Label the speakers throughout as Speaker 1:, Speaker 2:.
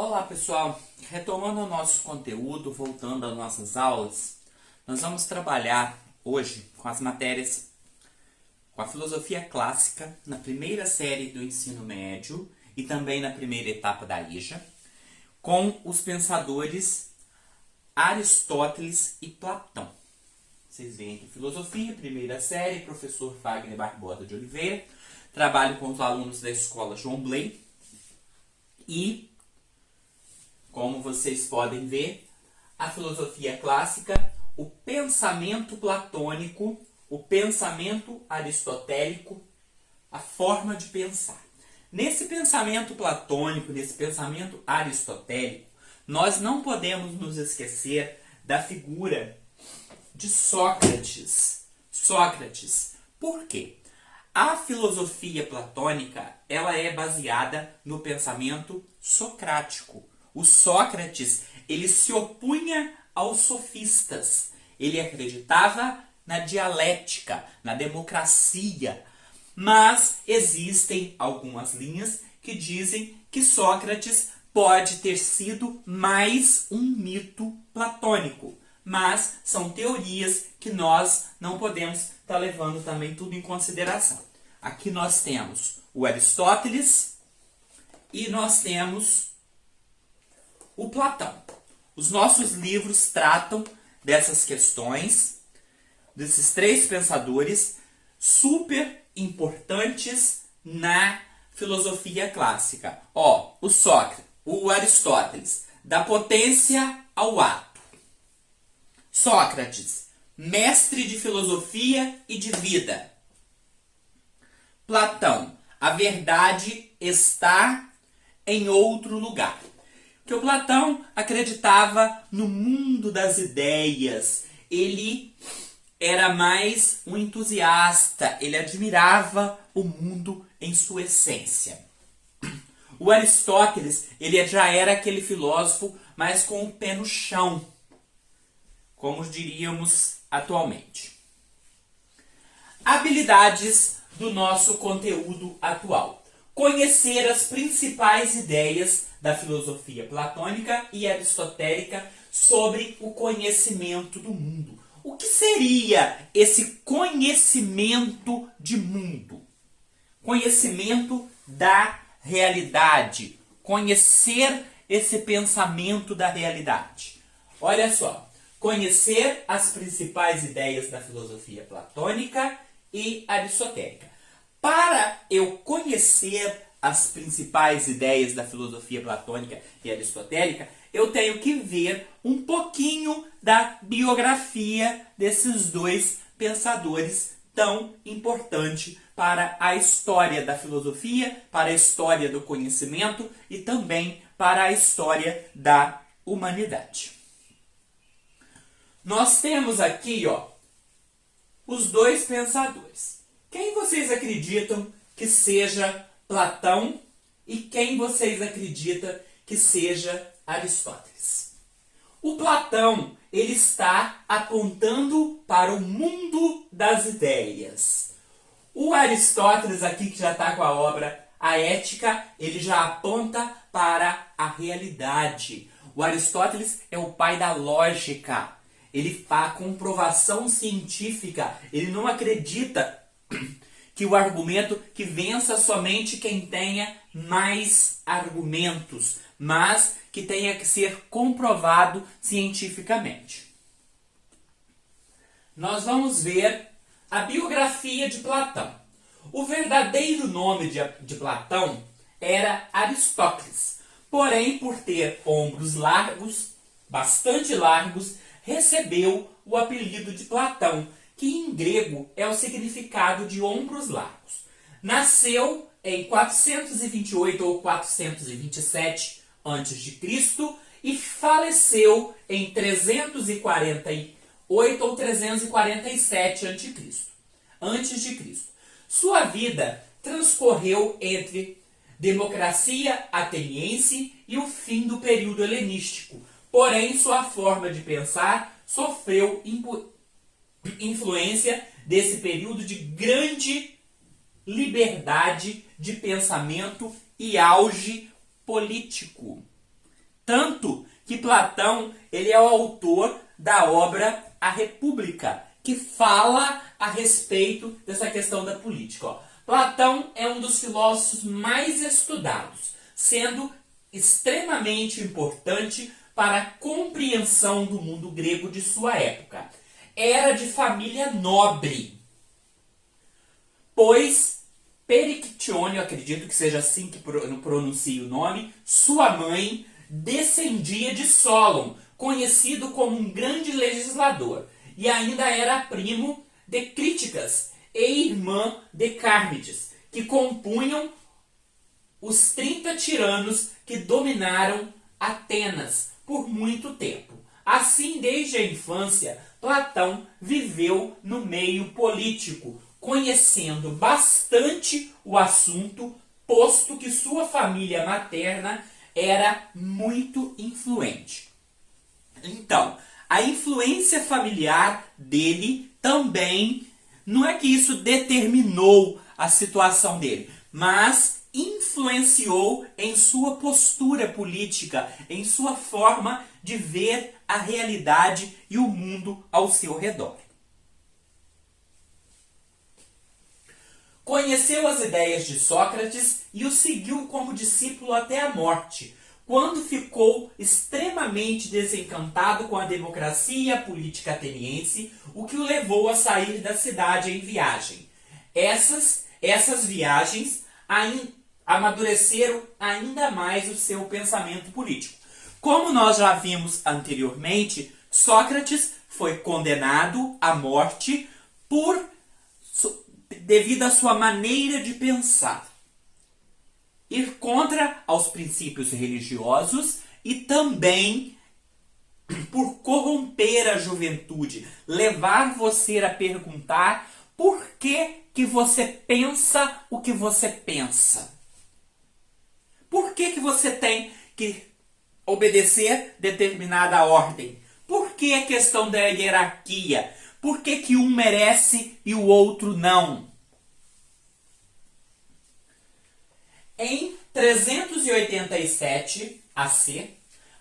Speaker 1: Olá pessoal, retomando o nosso conteúdo, voltando às nossas aulas, nós vamos trabalhar hoje com as matérias, com a filosofia clássica na primeira série do ensino médio e também na primeira etapa da EJA, com os pensadores Aristóteles e Platão. Vocês veem aqui filosofia, primeira série, professor Wagner Barbosa de Oliveira, trabalho com os alunos da escola João Blay e, como vocês podem ver, a filosofia clássica, o pensamento platônico, o pensamento aristotélico, a forma de pensar. Nesse pensamento platônico, nesse pensamento aristotélico, nós não podemos nos esquecer da figura de Sócrates. Sócrates. Por quê? A filosofia platônica, ela é baseada no pensamento socrático. O Sócrates, ele se opunha aos sofistas. Ele acreditava na dialética, na democracia. Mas existem algumas linhas que dizem que Sócrates pode ter sido mais um mito platônico. Mas são teorias que nós não podemos estar levando também tudo em consideração. Aqui nós temos o Aristóteles e nós temos o Platão. Os nossos livros tratam dessas questões, desses três pensadores super importantes na filosofia clássica. O Sócrates, o Aristóteles, da potência ao ato. Sócrates, mestre de filosofia e de vida. Platão, a verdade está em outro lugar. Que o Platão acreditava no mundo das ideias. Ele era mais um entusiasta, ele admirava o mundo em sua essência. O Aristóteles, ele já era aquele filósofo mais com o pé no chão, como diríamos atualmente. Habilidades do nosso conteúdo atual. Conhecer as principais ideias da filosofia platônica e aristotélica sobre o conhecimento do mundo. O que seria esse conhecimento de mundo? Conhecimento da realidade. Conhecer esse pensamento da realidade. Olha só. Conhecer as principais ideias da filosofia platônica e aristotélica. Para eu conhecer as principais ideias da filosofia platônica e aristotélica, eu tenho que ver um pouquinho da biografia desses dois pensadores tão importante para a história da filosofia, para a história do conhecimento e também para a história da humanidade. Nós temos aqui, os dois pensadores. Quem vocês acreditam que seja Platão e quem vocês acreditam que seja Aristóteles? O Platão, ele está apontando para o mundo das ideias. O Aristóteles aqui, que já está com a obra A Ética, ele já aponta para a realidade. O Aristóteles é o pai da lógica. Ele faz comprovação científica. Ele não acredita que o argumento que vença somente quem tenha mais argumentos, mas que tenha que ser comprovado cientificamente. Nós vamos ver a biografia de Platão. O verdadeiro nome de Platão era Aristóteles. Porém, por ter ombros largos, bastante largos, recebeu o apelido de Platão, que em grego é o significado de ombros largos. Nasceu em 428 ou 427 a.C. e faleceu em 348 ou 347 a.C. Sua vida transcorreu entre democracia ateniense e o fim do período helenístico. Porém, sua forma de pensar sofreu influência desse período de grande liberdade de pensamento e auge político. Tanto que Platão ele é o autor da obra A República, que fala a respeito dessa questão da política. Ó. Platão é um dos filósofos mais estudados, sendo extremamente importante para a compreensão do mundo grego de sua época. Era de família nobre, pois Perictione, eu acredito que seja assim que pronuncie o nome, sua mãe descendia de Solon, conhecido como um grande legislador, e ainda era primo de Críticas e irmã de Cármides, que compunham os 30 tiranos que dominaram Atenas por muito tempo. Assim, desde a infância, Platão viveu no meio político, conhecendo bastante o assunto, posto que sua família materna era muito influente. Então, a influência familiar dele também, não é que isso determinou a situação dele, mas influenciou em sua postura política, em sua forma de ver a realidade e o mundo ao seu redor. Conheceu as ideias de Sócrates e o seguiu como discípulo até a morte, quando ficou extremamente desencantado com a democracia e a política ateniense, o que o levou a sair da cidade em viagem. Essas viagens amadureceram ainda mais o seu pensamento político. Como nós já vimos anteriormente, Sócrates foi condenado à morte devido à sua maneira de pensar. Ir contra aos princípios religiosos e também por corromper a juventude, levar você a perguntar por que você pensa o que você pensa. Por que você tem que obedecer determinada ordem? Por que a questão da hierarquia? Por que um merece e o outro não? Em 387 AC,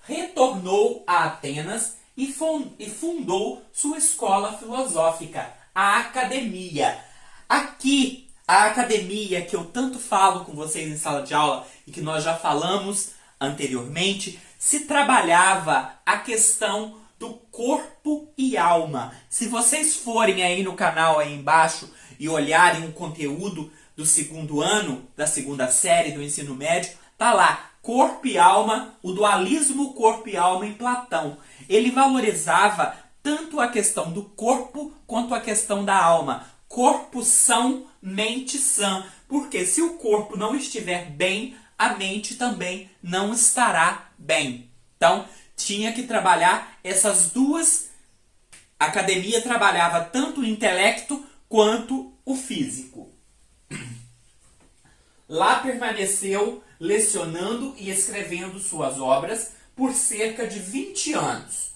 Speaker 1: retornou a Atenas e fundou sua escola filosófica, a Academia. Aqui, a Academia que eu tanto falo com vocês em sala de aula e que nós já falamos anteriormente, se trabalhava a questão do corpo e alma. Se vocês forem aí no canal aí embaixo e olharem o conteúdo do segundo ano, da segunda série do ensino médio, tá lá, corpo e alma, o dualismo corpo e alma em Platão. Ele valorizava tanto a questão do corpo quanto a questão da alma. Corpo são, mente sã. Porque se o corpo não estiver bem, a mente também não estará bem. Então, tinha que trabalhar essas duas. A academia trabalhava tanto o intelecto quanto o físico. Lá permaneceu lecionando e escrevendo suas obras por cerca de 20 anos,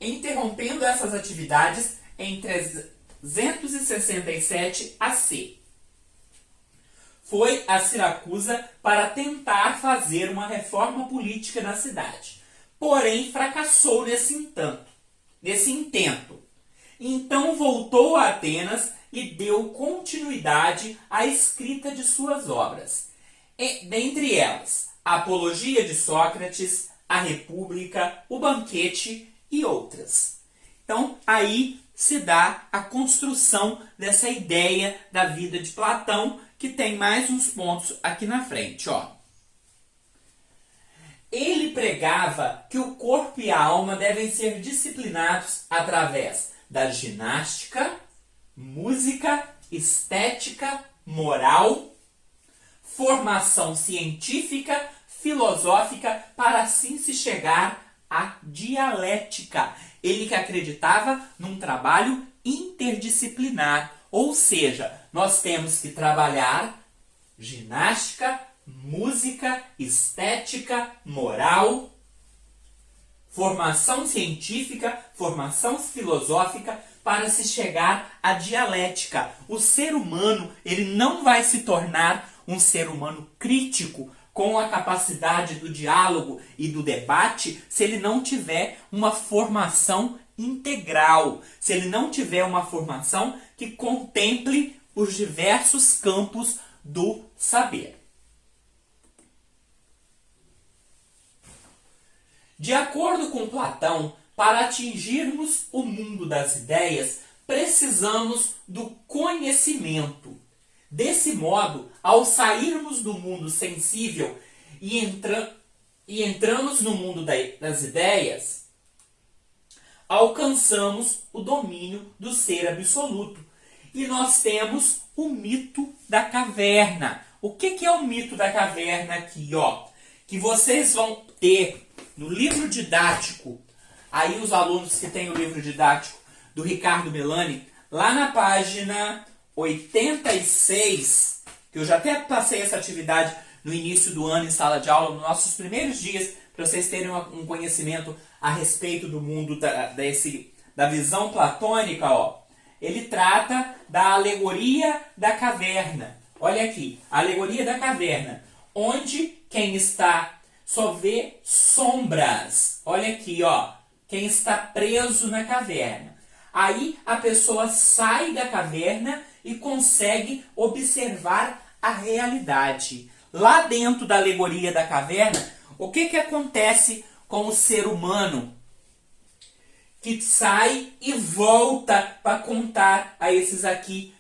Speaker 1: interrompendo essas atividades em 367 AC. Foi a Siracusa para tentar fazer uma reforma política na cidade, porém fracassou nesse intento. Então voltou a Atenas e deu continuidade à escrita de suas obras. Dentre elas, a Apologia de Sócrates, a República, o Banquete e outras. Então, aí se dá a construção dessa ideia da vida de Platão, que tem mais uns pontos aqui na frente. Ó. Ele pregava que o corpo e a alma devem ser disciplinados através da ginástica, música, estética, moral, formação científica, filosófica, para assim se chegar à dialética. Ele que acreditava num trabalho interdisciplinar, ou seja, nós temos que trabalhar ginástica, música, estética, moral, formação científica, formação filosófica, para se chegar à dialética. O ser humano, ele não vai se tornar um ser humano crítico com a capacidade do diálogo e do debate se ele não tiver uma formação integral, se ele não tiver uma formação que contemple os diversos campos do saber. De acordo com Platão, para atingirmos o mundo das ideias, precisamos do conhecimento. Desse modo, ao sairmos do mundo sensível e entramos no mundo das ideias, alcançamos o domínio do ser absoluto. E nós temos o mito da caverna. O que é o mito da caverna aqui? Que vocês vão ter no livro didático, aí os alunos que têm o livro didático do Ricardo Melani, lá na página 86, que eu já até passei essa atividade no início do ano em sala de aula, nos nossos primeiros dias, para vocês terem um conhecimento a respeito do mundo da visão platônica, ele trata da alegoria da caverna. Olha aqui, a alegoria da caverna, onde quem está só vê sombras. Olha aqui, quem está preso na caverna. Aí a pessoa sai da caverna e consegue observar a realidade. Lá dentro da alegoria da caverna, o que acontece com o ser humano que sai e volta para contar a esses aqui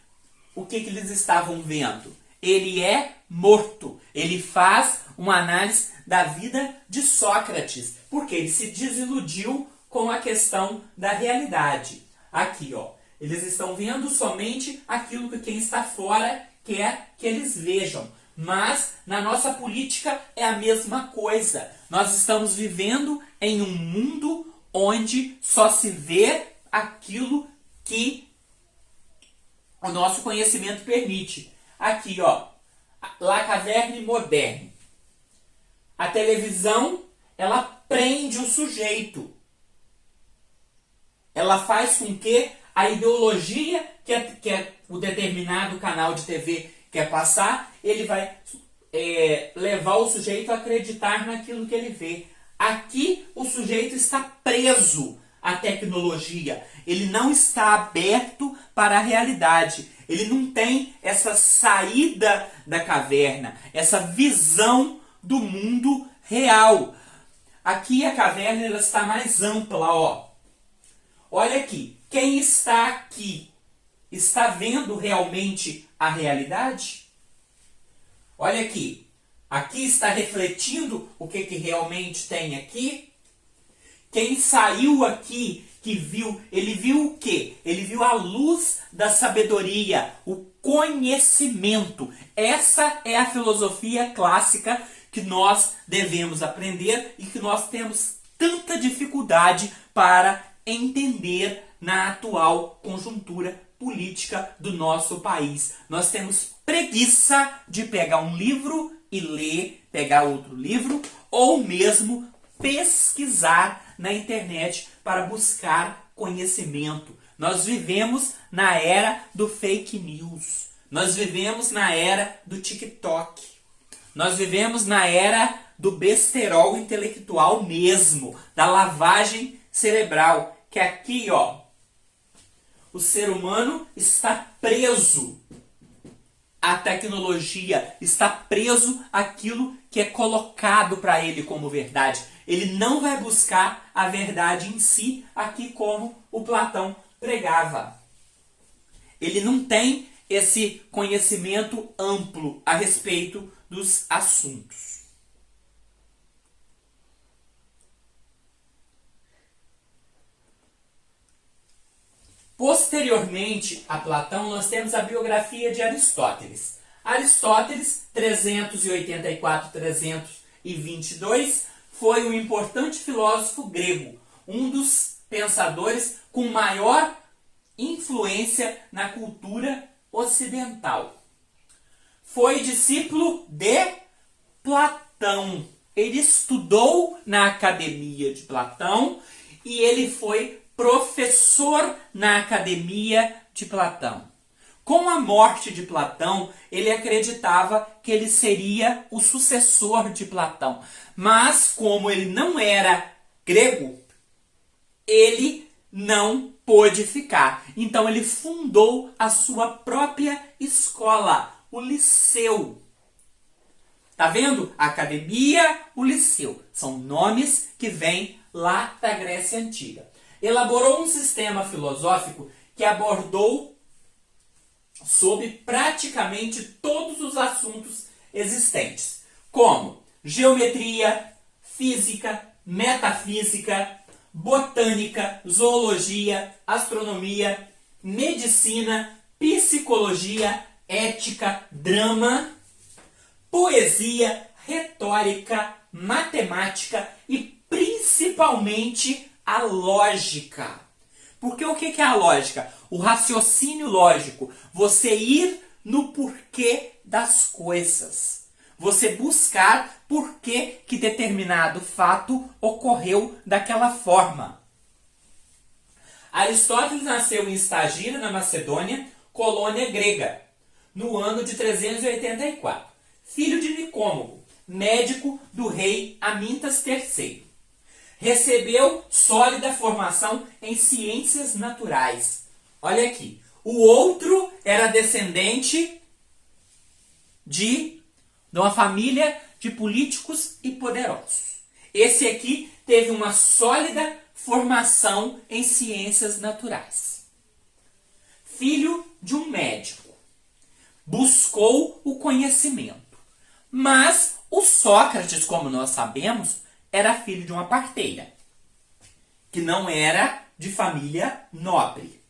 Speaker 1: o que eles estavam vendo? Ele é morto. Ele faz uma análise da vida de Sócrates, porque ele se desiludiu com a questão da realidade. Aqui, eles estão vendo somente aquilo que quem está fora quer que eles vejam. Mas na nossa política é a mesma coisa. Nós estamos vivendo em um mundo onde só se vê aquilo que o nosso conhecimento permite. Aqui, La Caverne Moderne. A televisão, ela prende o sujeito. Ela faz com que a ideologia que o determinado canal de TV quer passar, ele vai levar o sujeito a acreditar naquilo que ele vê. Aqui o sujeito está preso à tecnologia. Ele não está aberto para a realidade. Ele não tem essa saída da caverna, essa visão do mundo real. Aqui a caverna ela está mais ampla. Olha aqui. Quem está aqui está vendo realmente a realidade? Olha aqui. Aqui está refletindo o que realmente tem aqui? Quem saiu aqui, que viu, ele viu o quê? Ele viu a luz da sabedoria, o conhecimento. Essa é a filosofia clássica que nós devemos aprender e que nós temos tanta dificuldade para entender na atual conjuntura política do nosso país. Nós temos preguiça de pegar um livro e ler, pegar outro livro, ou mesmo pesquisar na internet para buscar conhecimento. Nós vivemos na era do fake news. Nós vivemos na era do TikTok. Nós vivemos na era do besterol intelectual mesmo, da lavagem cerebral, que aqui, o ser humano está preso à tecnologia, está preso àquilo que é colocado para ele como verdade. Ele não vai buscar a verdade em si, aqui como o Platão pregava. Ele não tem esse conhecimento amplo a respeito dos assuntos. Posteriormente a Platão, nós temos a biografia de Aristóteles. Aristóteles, 384-322, foi um importante filósofo grego, um dos pensadores com maior influência na cultura ocidental. Foi discípulo de Platão. Ele estudou na academia de Platão e ele foi professor na academia de Platão. Com a morte de Platão, ele acreditava que ele seria o sucessor de Platão. Mas, como ele não era grego, ele não pôde ficar. Então, ele fundou a sua própria escola, o Liceu. Tá vendo? A academia, o Liceu. São nomes que vêm lá da Grécia Antiga. Elaborou um sistema filosófico que abordou sobre praticamente todos os assuntos existentes, como geometria, física, metafísica, botânica, zoologia, astronomia, medicina, psicologia, ética, drama, poesia, retórica, matemática e principalmente a lógica. Porque o que é a lógica? O raciocínio lógico. Você ir no porquê das coisas. Você buscar por que determinado fato ocorreu daquela forma. Aristóteles nasceu em Estagira, na Macedônia, colônia grega, no ano de 384. Filho de Nicômaco, médico do rei Amintas III. Recebeu sólida formação em ciências naturais. Olha aqui. O outro era descendente de uma família de políticos e poderosos. Esse aqui teve uma sólida formação em ciências naturais. Filho de um médico. Buscou o conhecimento. Mas o Sócrates, como nós sabemos, era filho de uma parteira, que não era de família nobre.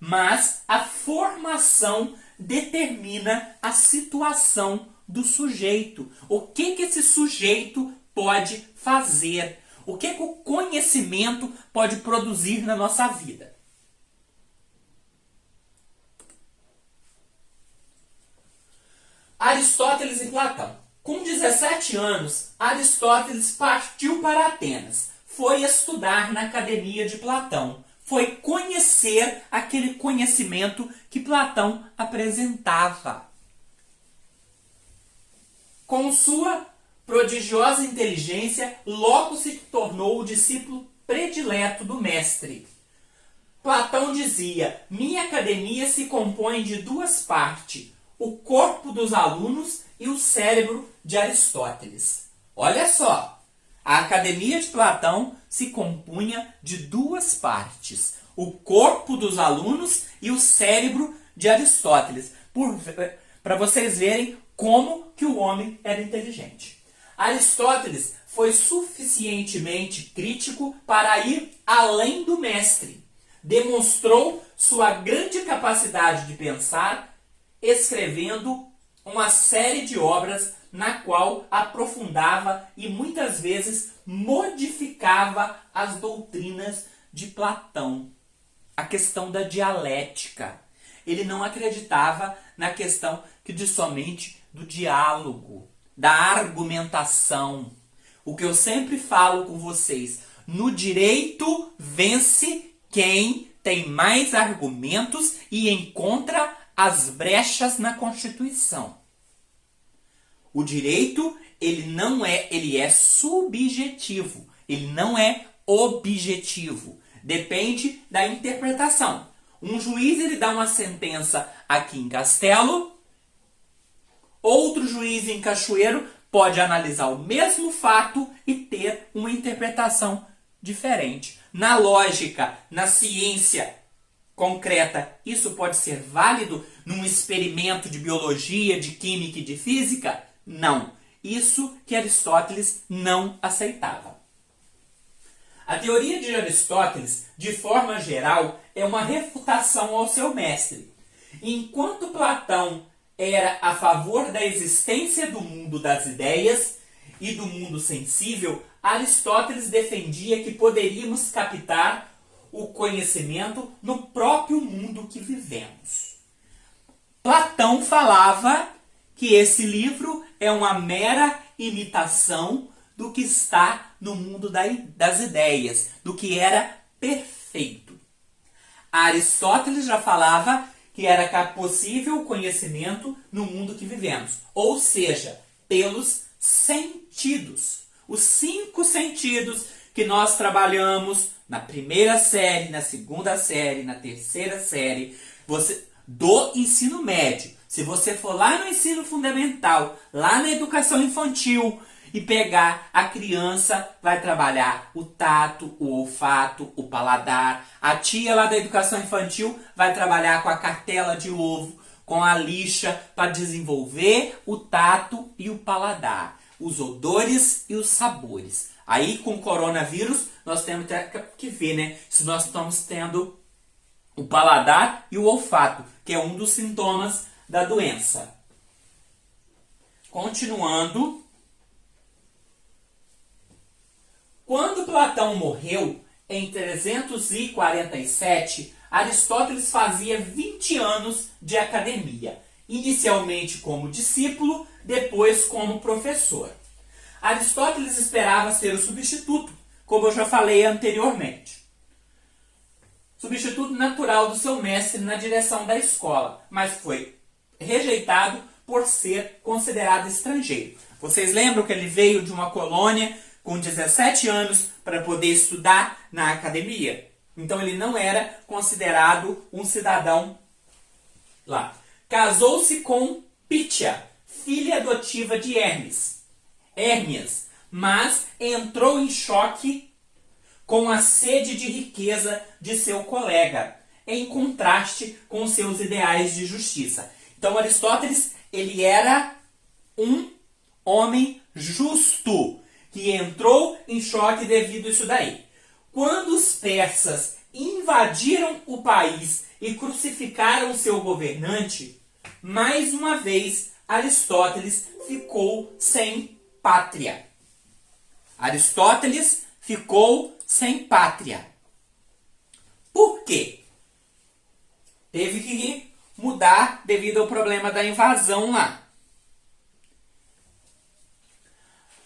Speaker 1: Mas a formação determina a situação do sujeito. O que esse sujeito pode fazer? O que o conhecimento pode produzir na nossa vida? Aristóteles e Platão. Com 17 anos, Aristóteles partiu para Atenas. Foi estudar na academia de Platão. Foi conhecer aquele conhecimento que Platão apresentava. Com sua prodigiosa inteligência, logo se tornou o discípulo predileto do mestre. Platão dizia: minha academia se compõe de duas partes, o corpo dos alunos e o cérebro de Aristóteles. Olha só, a academia de Platão se compunha de duas partes, o corpo dos alunos e o cérebro de Aristóteles, para vocês verem como que o homem era inteligente. Aristóteles foi suficientemente crítico para ir além do mestre. Demonstrou sua grande capacidade de pensar, escrevendo uma série de obras na qual aprofundava e muitas vezes modificava as doutrinas de Platão. A questão da dialética. Ele não acreditava na questão de somente do diálogo, da argumentação. O que eu sempre falo com vocês, no direito vence quem tem mais argumentos e encontra as brechas na Constituição. O direito, ele é subjetivo, ele não é objetivo. Depende da interpretação. Um juiz ele dá uma sentença aqui em Castelo, outro juiz em Cachoeiro pode analisar o mesmo fato e ter uma interpretação diferente. Na lógica, na ciência concreta, isso pode ser válido num experimento de biologia, de química e de física? Não. Isso que Aristóteles não aceitava. A teoria de Aristóteles, de forma geral, é uma refutação ao seu mestre. Enquanto Platão era a favor da existência do mundo das ideias e do mundo sensível, Aristóteles defendia que poderíamos captar o conhecimento no próprio mundo que vivemos. Platão falava que esse livro é uma mera imitação do que está no mundo das ideias, do que era perfeito. Aristóteles já falava que era possível o conhecimento no mundo que vivemos. Ou seja, pelos sentidos. Os 5 sentidos que nós trabalhamos na primeira série, na segunda série, na terceira série do ensino médio. Se você for lá no ensino fundamental, lá na educação infantil, e pegar a criança, vai trabalhar o tato, o olfato, o paladar. A tia lá da educação infantil vai trabalhar com a cartela de ovo, com a lixa, para desenvolver o tato e o paladar, os odores e os sabores. Aí com o coronavírus nós temos que ver, né, se nós estamos tendo o paladar e o olfato, que é um dos sintomas da doença. Continuando. Quando Platão morreu, em 347, Aristóteles fazia 20 anos de academia, inicialmente como discípulo, depois como professor. Aristóteles esperava ser o substituto, como eu já falei anteriormente. Substituto natural do seu mestre na direção da escola, mas foi rejeitado por ser considerado estrangeiro. Vocês lembram que ele veio de uma colônia com 17 anos para poder estudar na academia? Então ele não era considerado um cidadão lá. Casou-se com Pítia, filha adotiva de Hermes, mas entrou em choque com a sede de riqueza de seu colega, em contraste com seus ideais de justiça. Então Aristóteles, ele era um homem justo, que entrou em choque devido a isso daí. Quando os persas invadiram o país e crucificaram seu governante, mais uma vez Aristóteles ficou sem pátria. Aristóteles ficou sem pátria. Por quê? Teve que mudar devido ao problema da invasão lá.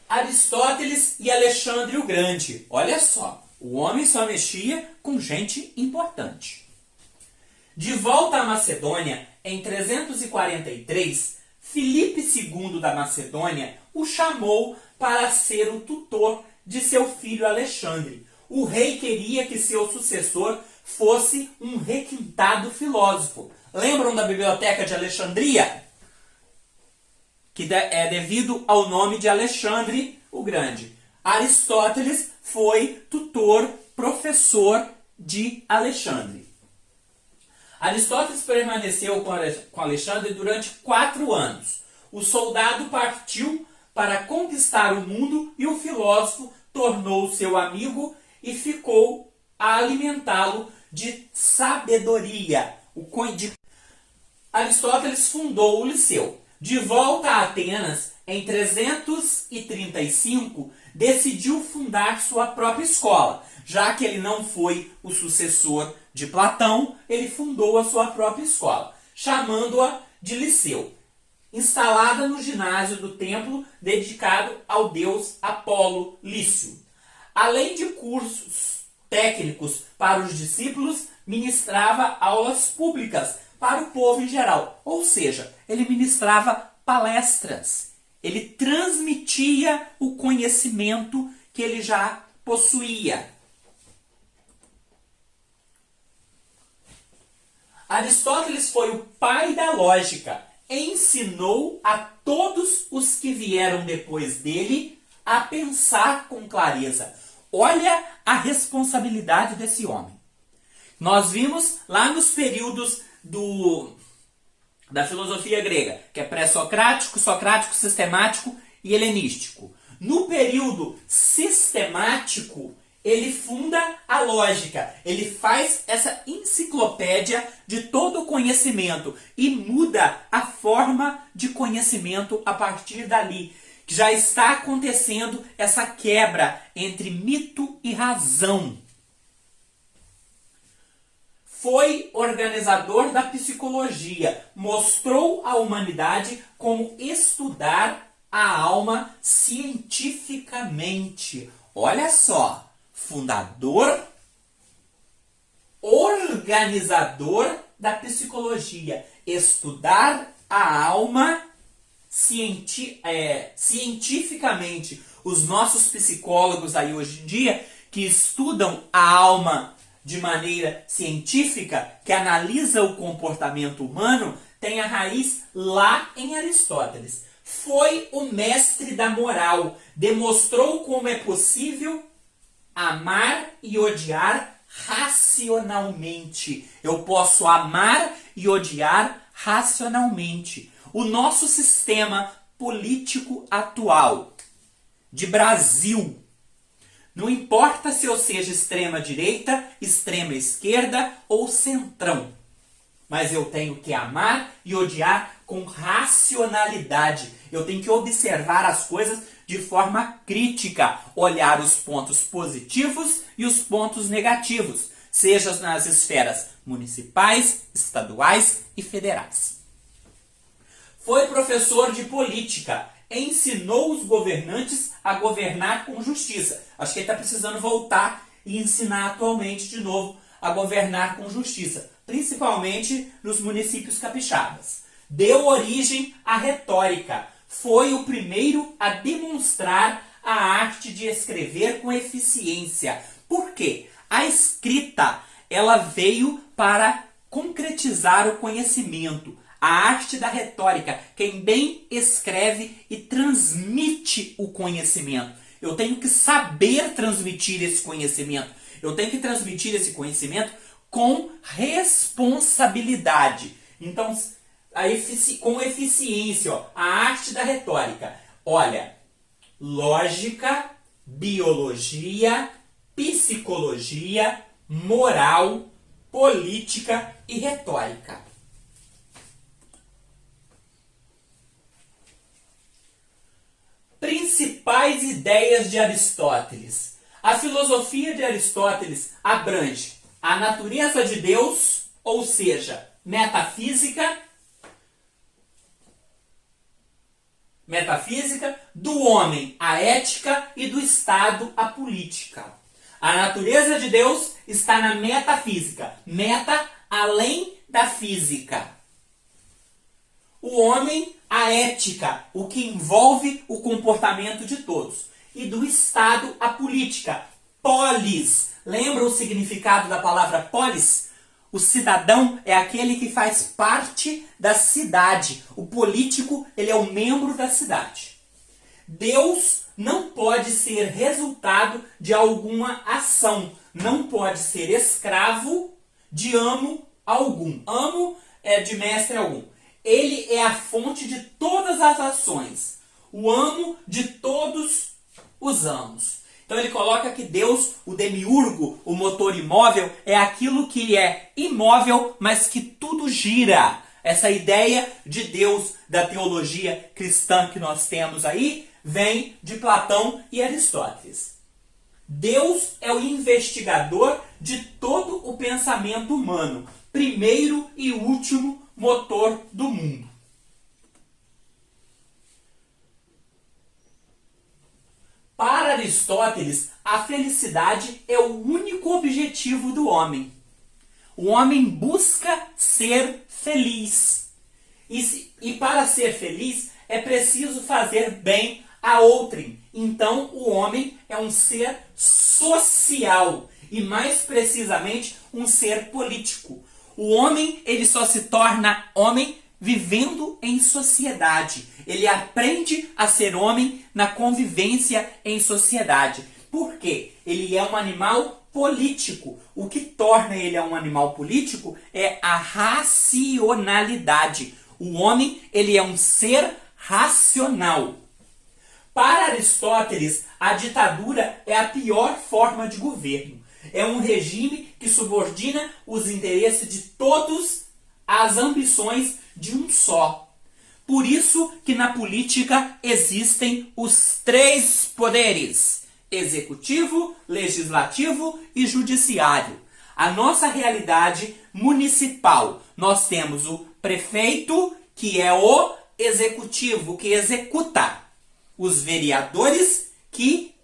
Speaker 1: Aristóteles e Alexandre o Grande. Olha só, o homem só mexia com gente importante. De volta à Macedônia, em 343, Filipe II da Macedônia o chamou para ser o tutor de seu filho Alexandre. O rei queria que seu sucessor fosse um requintado filósofo. Lembram da Biblioteca de Alexandria? Que é devido ao nome de Alexandre o Grande. Aristóteles foi tutor, professor de Alexandre. Aristóteles permaneceu com Alexandre durante 4 anos. O soldado partiu para conquistar o mundo e o filósofo tornou seu amigo e ficou a alimentá-lo de sabedoria. Aristóteles fundou o Liceu. De volta a Atenas, em 335, decidiu fundar sua própria escola. Já que ele não foi o sucessor de Platão, ele fundou a sua própria escola, chamando-a de Liceu, instalada no ginásio do templo dedicado ao deus Apolo Lício. Além de cursos técnicos para os discípulos, ministrava aulas públicas para o povo em geral. Ou seja, ele ministrava palestras. Ele transmitia o conhecimento que ele já possuía. Aristóteles foi o pai da lógica. Ensinou a todos os que vieram depois dele a pensar com clareza. Olha a responsabilidade desse homem. Nós vimos lá nos períodos da filosofia grega, que é pré-socrático, socrático, sistemático e helenístico. No período sistemático, ele funda a lógica, ele faz essa enciclopédia de todo o conhecimento e muda a forma de conhecimento a partir dali. Já está acontecendo essa quebra entre mito e razão. Foi organizador da psicologia, mostrou à humanidade como estudar a alma cientificamente. Olha só, fundador, organizador organizador da psicologia. Estudar a alma cientificamente. Os nossos psicólogos aí hoje em dia, que estudam a alma de maneira científica, que analisa o comportamento humano, tem a raiz lá em Aristóteles. Foi o mestre da moral. Demonstrou como é possível amar e odiar racionalmente. Eu posso amar e odiar racionalmente. O nosso sistema político atual de Brasil, não importa se eu seja extrema direita, extrema esquerda ou centrão, mas eu tenho que amar e odiar com racionalidade. Eu tenho que observar as coisas de forma crítica, olhar os pontos positivos e os pontos negativos, seja nas esferas municipais, estaduais e federais. Foi professor de política, ensinou os governantes a governar com justiça. Acho que ele está precisando voltar e ensinar atualmente de novo a governar com justiça, principalmente nos municípios capixabas. Deu origem à retórica. Foi o primeiro a demonstrar a arte de escrever com eficiência. Por quê? A escrita, ela veio para concretizar o conhecimento. A arte da retórica, quem bem escreve e transmite o conhecimento. Eu tenho que saber transmitir esse conhecimento. Eu tenho que transmitir esse conhecimento com responsabilidade. Então, com eficiência, ó, a arte da retórica. Olha, lógica, biologia, psicologia, moral, política e retórica. Principais ideias de Aristóteles. A filosofia de Aristóteles abrange a natureza de Deus, ou seja, metafísica do homem, a ética, e do Estado, a política. A natureza de Deus está na metafísica. Meta, além da física. O homem, a ética, o que envolve o comportamento de todos. E do Estado, a política. Polis. Lembra o significado da palavra polis? O cidadão é aquele que faz parte da cidade. O político, ele é um membro da cidade. Deus não pode ser resultado de alguma ação. Não pode ser escravo de amo algum. Amo é de mestre algum. Ele é a fonte de todas as ações. O amo de todos os amos. Então ele coloca que Deus, o demiurgo, o motor imóvel, é aquilo que é imóvel, mas que tudo gira. Essa ideia de Deus, da teologia cristã que nós temos aí, vem de Platão e Aristóteles. Deus é o investigador de todo o pensamento humano. Primeiro e último motor do mundo. Para Aristóteles, a felicidade é o único objetivo do homem. O homem busca ser feliz. E para ser feliz, é preciso fazer bem a outrem. Então, o homem é um ser social. E mais precisamente, um ser político. O homem, ele só se torna homem vivendo em sociedade. Ele aprende a ser homem na convivência em sociedade. Por quê? Ele é um animal político. O que torna ele um animal político é a racionalidade. O homem, ele é um ser racional. Para Aristóteles, a ditadura é a pior forma de governo. É um regime que subordina os interesses de todos às ambições de um só. Por isso que na política existem os três poderes: executivo, legislativo e judiciário. A nossa realidade municipal, nós temos o prefeito, que é o executivo, que executa. Os vereadores, que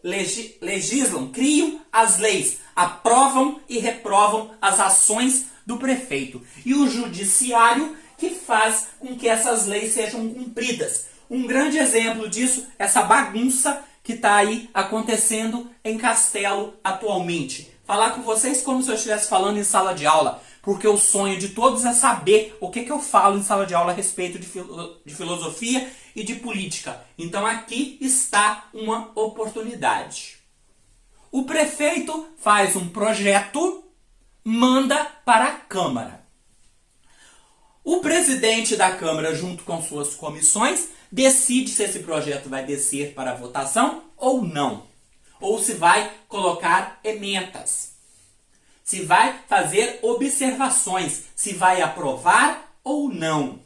Speaker 1: legislam, criam as leis, aprovam e reprovam as ações do prefeito. E o judiciário que faz com que essas leis sejam cumpridas. Um grande exemplo disso, essa bagunça que está aí acontecendo em Castelo atualmente. Falar com vocês como se eu estivesse falando em sala de aula, porque o sonho de todos é saber o que eu falo em sala de aula a respeito de filosofia e de política. Então aqui está uma oportunidade. O prefeito faz um projeto, manda para a Câmara. O presidente da Câmara, junto com suas comissões, decide se esse projeto vai descer para votação ou não. Ou se vai colocar emendas. Se vai fazer observações. Se vai aprovar ou não.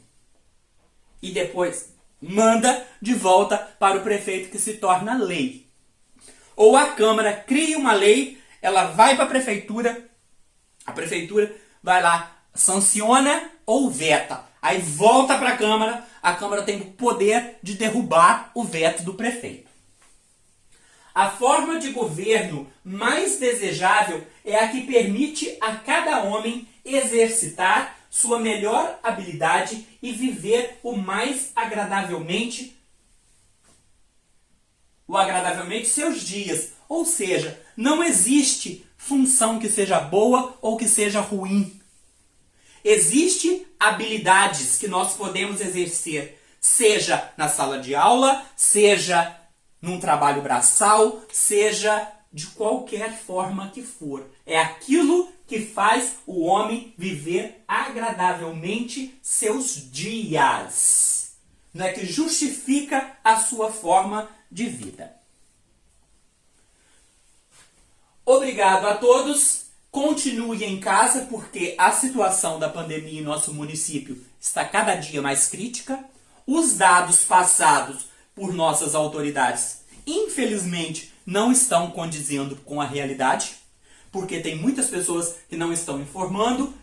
Speaker 1: E depois manda de volta para o prefeito, que se torna lei. Ou a Câmara cria uma lei, ela vai para a prefeitura vai lá, sanciona ou veta. Aí volta para a Câmara tem o poder de derrubar o veto do prefeito. A forma de governo mais desejável é a que permite a cada homem exercitar sua melhor habilidade e viver o mais agradavelmente seus dias. Ou seja, não existe função que seja boa ou que seja ruim. Existem habilidades que nós podemos exercer, seja na sala de aula, seja num trabalho braçal, seja de qualquer forma que for. É aquilo que faz o homem viver agradavelmente seus dias. Não é que justifica a sua forma de vida. Obrigado a todos. Continue em casa, porque a situação da pandemia em nosso município está cada dia mais crítica. Os dados passados por nossas autoridades, infelizmente, não estão condizendo com a realidade, porque tem muitas pessoas que não estão informando.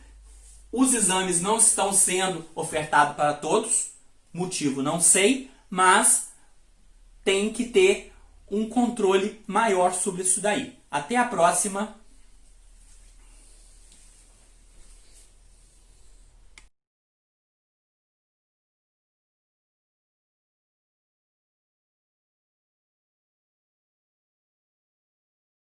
Speaker 1: Os exames não estão sendo ofertados para todos. Motivo não sei, mas tem que ter um controle maior sobre isso daí. Até a próxima.